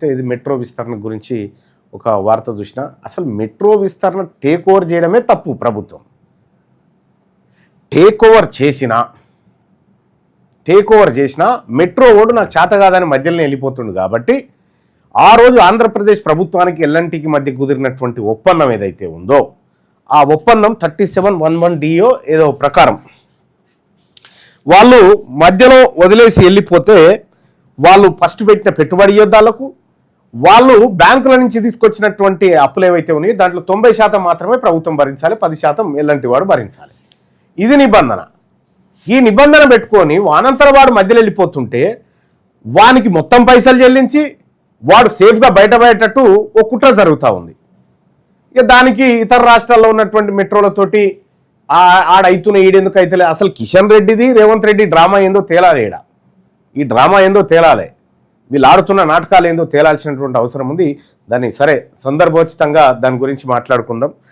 చూస్తే ఇది మెట్రో విస్తరణ గురించి ఒక వార్త చూసిన. అసలు మెట్రో విస్తరణ టేక్ ఓవర్ చేయడమే తప్పు. ప్రభుత్వం టేక్ ఓవర్ చేసినా మెట్రో ఓడు నాకు చేత కాదని మధ్యలోనే వెళ్ళిపోతుండు. కాబట్టి ఆ రోజు ఆంధ్రప్రదేశ్ ప్రభుత్వానికి ఎల్ఎన్టీకి మధ్య కుదిరినటువంటి ఒప్పందం ఏదైతే ఉందో ఆ ఒప్పందం 3711DO ఏదో ప్రకారం వాళ్ళు మధ్యలో వదిలేసి వెళ్ళిపోతే వాళ్ళు ఫస్ట్ పెట్టిన పెట్టుబడి యోద్ధాలకు వాళ్ళు బ్యాంకుల నుంచి తీసుకొచ్చినటువంటి అప్పులు ఏవైతే ఉన్నాయో దాంట్లో 90% మాత్రమే ప్రభుత్వం భరించాలి, 10% ఎల్ఎన్టీ వాడు భరించాలి. ఇది నిబంధన. ఈ నిబంధన పెట్టుకొని వానంతర వాడు మధ్యలో వెళ్ళిపోతుంటే వానికి మొత్తం పైసలు చెల్లించి వాడు సేఫ్గా బయటపడేటట్టు ఓ కుట్ర జరుగుతూ ఉంది. ఇక దానికి ఇతర రాష్ట్రాల్లో ఉన్నటువంటి మెట్రోలతోటి ఆడైతున్న ఈడెందుకు అయితే అసలు కిషన్ రెడ్డిది రేవంత్ రెడ్డి డ్రామా ఏందో తేలాలి. ఈ డ్రామా ఏందో తేలాలి, వీళ్ళు ఆడుతున్న నాటకాలు ఏందో తేలాల్సినటువంటి అవసరం ఉంది. దాన్ని సరే సందర్భోచితంగా దాని గురించి మాట్లాడుకుందాం.